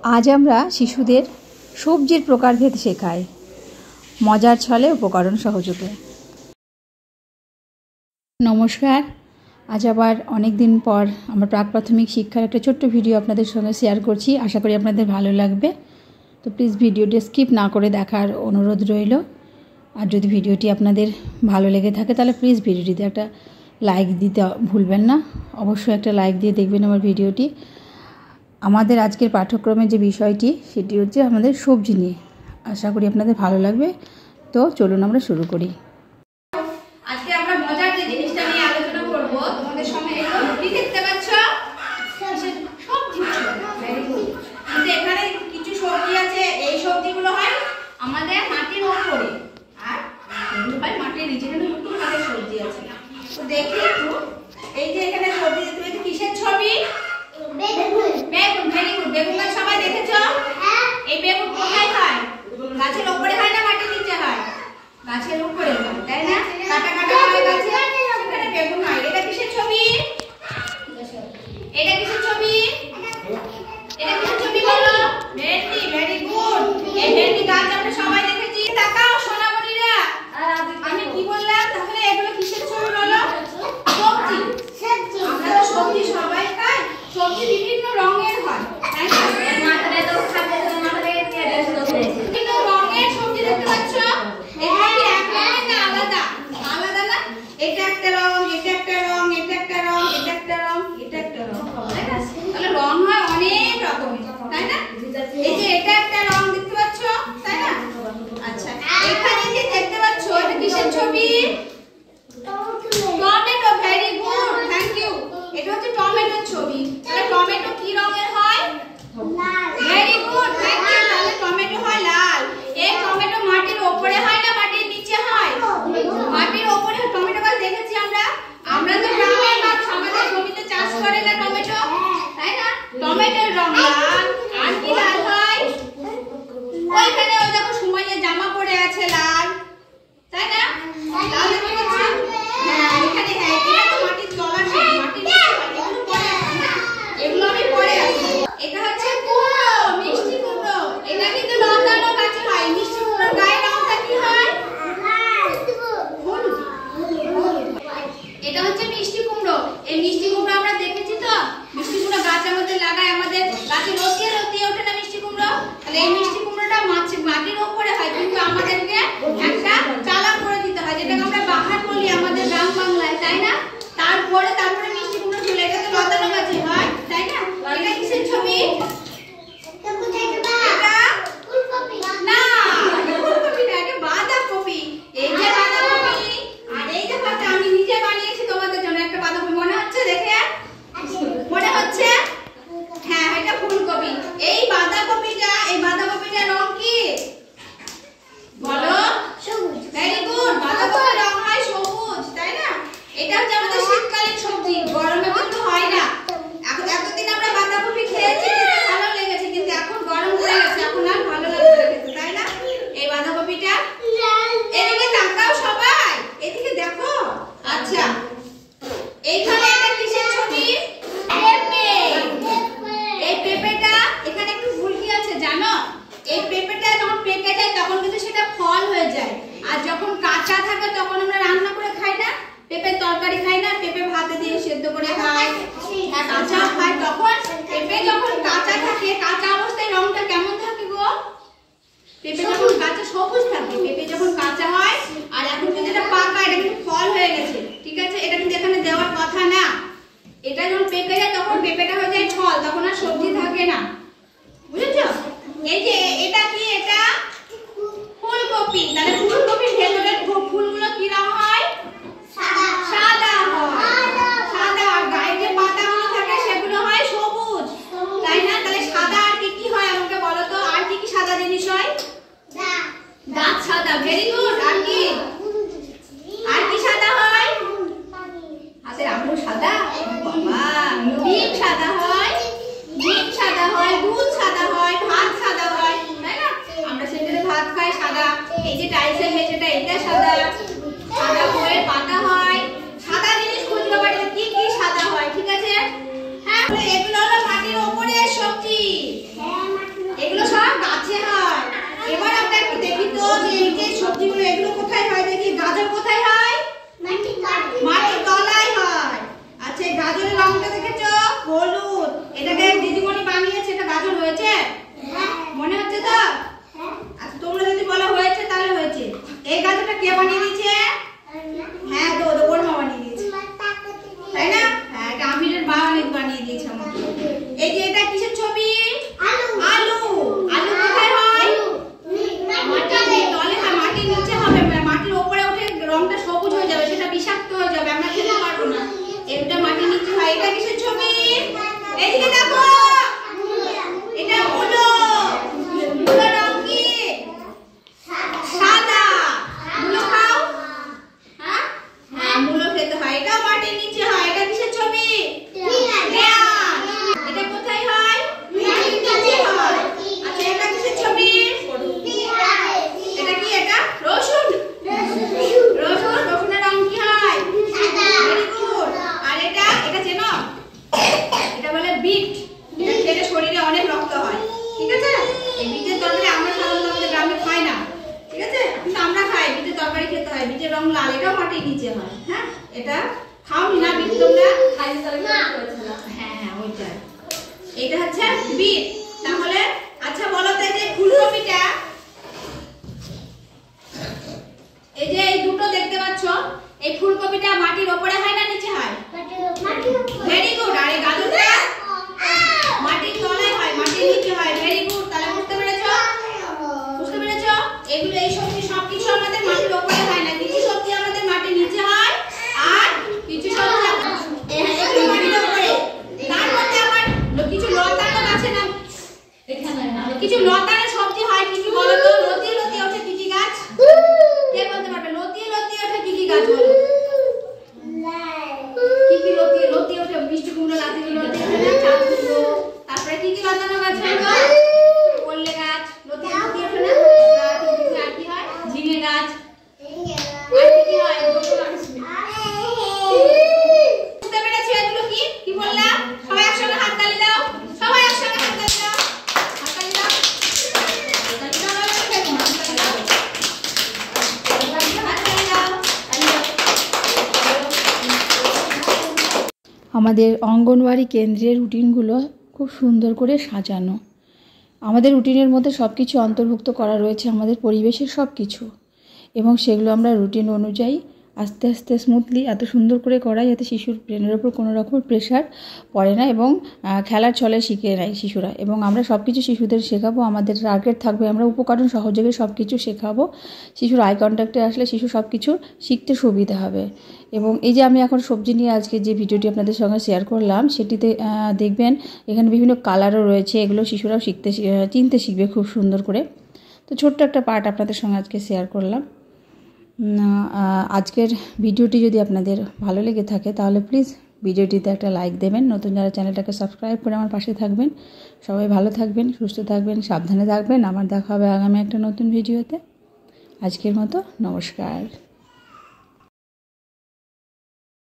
আজ আমরা শিশুদের সবজির প্রকারভেদ শেখাই মজার ছলে উপকরণ সহযোগে। নমস্কার, আজ আবার অনেক দিন পর আমার প্রাক প্রাথমিক শিক্ষার একটা ছোট্ট ভিডিও আপনাদের সঙ্গে শেয়ার করছি। আশা করি আপনাদের ভালো লাগবে। তো প্লিজ ভিডিওটি স্কিপ না করে দেখার অনুরোধ রইল। আর যদি ভিডিওটি আপনাদের ভালো লেগে থাকে তাহলে প্লিজ ভিডিওটিতে একটা লাইক দিতে ভুলবেন না। অবশ্যই একটা লাইক দিয়ে দেখবেন আমার ভিডিওটি। আমাদের আজকের পাঠ্যক্রমের যে বিষয়টি সেটি হচ্ছে আমাদের সবজি নিয়ে। আশা করি আপনাদের ভালো লাগবে। তো চলুন আমরা শুরু করি। আজকে আমরা মজার যে জিনিসটা নিয়ে আলোচনা করব, তোমাদের সামনে এগুলো কি দেখতে পাচ্ছ? সবজি। Very good. কিন্তু এখানে কিছু সবজি আছে, এই সবজিগুলো হয় আমাদের মাটির উপরে, আর এগুলো হয় মাটির নিচে। এখানে নতুন মাটির সবজি আছে। তো দেখি একটু, এই যে এখানে সবজি দেখতে পাচ্ছ, কিসের ছবি? বেগুন। বেগুন। Very good. বেগুন গাছ সবাই দেখেছো? এই বেগুন কোথায় হয়? গাছের উপরে হয় না মাটির নিচে হয়? গাছের উপরে হয়, তাই না? কাটা কাটা হয় গাছে, সেখানে বেগুন হয়। এটা কিসের ছবি? এটা কিসের ছবি? এটা কিসের ছবি বলো? ভেন্ডি। Very good. এই ভেন্ডি গাছ আমরা সবাই দেখেছি। তাকাও সোনামণিরা, আমি কি বললাম? তাহলে এগুলো কিসের ছবি বলো? সবজি। আমরা তো সবজি সবাই খাই। সবজি বিভিন্ন রঙের হয়, তাই না? বিভিন্ন রঙের সবজি দেখতে পাচ্ছ? এটা কি এক রঙের না আলাদা? আলাদা না? এটা একটা রং, এটা একটা রং, এটা একটা রং, এটা একটা রং, এটা একটা রং, তাই না? তাহলে রং হয় অনেক রকমের, তাই না? এই যে এটা একটা রং দেখতে পাচ্ছ, তাই না? আচ্ছা, এখানে যে দেখতে পাচ্ছ এটা কিসের ছবি? Tomato. Very good, thank you. এটা হচ্ছে টমেটোর ছবি। তাহলে টমেটো কি রঙের হয়? লাল। Very good, thank you. তাহলে টমেটো হয় লাল। এই টমেটো মাটির উপরে হয় না মাটির নিচে হয়? মাটির উপরে। টমেটো গাছ দেখেছি আমরা। আমরা তো গ্রামের মানুষ, আমাদের জমিতে চাষ করে না টমেটো, তাই না? টমেটোর রং লাল। আর কি লাল হয়? ওইখানে ওই দেখো সুমাইয়া জামা পরে আছে লাল, তাই না? লাল দেখতে পাচ্ছি। হ্যাঁ, এখানে হ্যাঁ, এটা তো মাটির তলার ছবি, মাটির নিচে হয়। এগুলো পরে আছে না? এগুলো আমি পরে আছে। এটা হচ্ছে কুমড়ো, মিষ্টি কুমড়ো। এটা কিন্তু লতানো গাছে হয়। মিষ্টি কুমড়োর গায়ের রংটা কি হয়? হলুদ। এটা হচ্ছে মিষ্টি কুমড়ো। এই মিষ্টি কুমড়ো আমরা দেখেছি তো। মিষ্টি কুমড়ো গাছ আমাদের লাগায়, আমাদের গাছে লতিয়ে লতিয়ে ওঠে না মিষ্টি কুমড়ো? তাহলে এই মিষ্টি কুমড়োটা মাটির উপরে হয়, কিন্তু আমাদেরকে একটা চালা করে দিতে হয়, যেটাকে আমরা বাহার বলি আমাদের গ্রাম বাংলায়, তাই না? তারপরে মিষ্টি কুমড়ো চলে। এটা তো লতানো গাছে হয়, তাই না? এটা কিসের ছবি? এখানে একটু অনেক রক্ত হয়, ঠিক আছে? এই বিটের তরকারি আমরা সাধারণত আমাদের গ্রামে খাই না, ঠিক আছে? কিন্তু আমরা খাই, বিটের তরকারি খেতে হয়, বিটের রং লাল, এটাও মাটির নিচে হয়। হ্যাঁ, এটা খাওনি না বিট তোমরা? হ্যাঁ, ওইটাই। এটা হচ্ছে বিট। তাহলে আচ্ছা বলো তো, যে ফুলকপিটা, এই যে এই দুটো দেখতে পাচ্ছ, এই ফুলকপিটা মাটির উপরে হয় না নিচে হয়? Very good. আর এই গাজরটা মাটির তলায় হয়, মাটির নিচে হয়। Very good. তাহলে বুঝতে পেরেছো? বুঝতে পেরেছো? এগুলো এই সবজি সবকিছু আমাদের মাটির উপরে হয় না, কিছু সবজি আমাদের মাটির নিচে হয়, আর কিছু সবজি একটু মাটির উপরে। তার মধ্যে আবার কিছু লতানো গাছে না, কিছু লতানো সবজি হয়। কি কি বলো তো? লতিয়ে লতিয়ে ওঠে কি কি গাছ? কে বলতে পারবে? লতিয়ে লতিয়ে ওঠে কি কি গাছ বলো? কি কি লতিয়ে লতিয়ে ওঠে? মিষ্টি কুমড়ো লতিয়ে লতিয়ে ওঠে না? চাল কুমড়ো। তারপরে কি কি লতানো গাছ হলো? কল্লে গাছ লতিয়ে লতিয়ে ওঠে না? আর কি হয়? ঝিঙে গাছ। আর কি কি হয়? বুঝতে পেরেছো এগুলো কি কি বললাম? সবাই একসঙ্গে হাত তালি দাও, সবাই একসঙ্গে হাত তালি দাও, হাত তালি দাও, হাত তালি দাও, আমাদের অঙ্গনওয়াড়ি কেন্দ্রের রুটিনগুলো খুব সুন্দর করে সাজানো। আমাদের রুটিনের মধ্যে সব কিছু অন্তর্ভুক্ত করা রয়েছে, আমাদের পরিবেশের সব কিছু, এবং সেগুলো আমরা রুটিন অনুযায়ী আস্তে আস্তে স্মুথলি এত সুন্দর করে করাই যাতে শিশুর ব্রেনের ওপর কোনো রকমের প্রেশার পড়ে না এবং খেলার ছলে শিখে নেয় শিশুরা। এবং আমরা সব কিছু শিশুদের শেখাবো, আমাদের টার্গেট থাকবে আমরা উপকরণ সহযোগে সব কিছু শেখাবো। শিশুর আই কন্ট্যাক্টে আসলে শিশু সব কিছু শিখতে সুবিধা হবে। এবং এই যে আমি এখন সবজি নিয়ে আজকে যে ভিডিওটি আপনাদের সঙ্গে শেয়ার করলাম, সেটিতে দেখবেন এখানে বিভিন্ন কালারও রয়েছে, এগুলো শিশুরাও চিনতে শিখবে খুব সুন্দর করে। তো ছোট্ট একটা পার্ট আপনাদের সঙ্গে আজকে শেয়ার করলাম। আজকের ভিডিওটি যদি আপনাদের ভালো লেগে থাকে তাহলে প্লিজ ভিডিওটিতে একটা লাইক দেবেন। নতুন যারা চ্যানেলটাকে সাবস্ক্রাইব করে আমার পাশে থাকবেন। সবাই ভালো থাকবেন, সুস্থ থাকবেন, সাবধানে থাকবেন। আমার দেখা হবে আগামী একটা নতুন ভিডিওতে। আজকের মতো নমস্কার।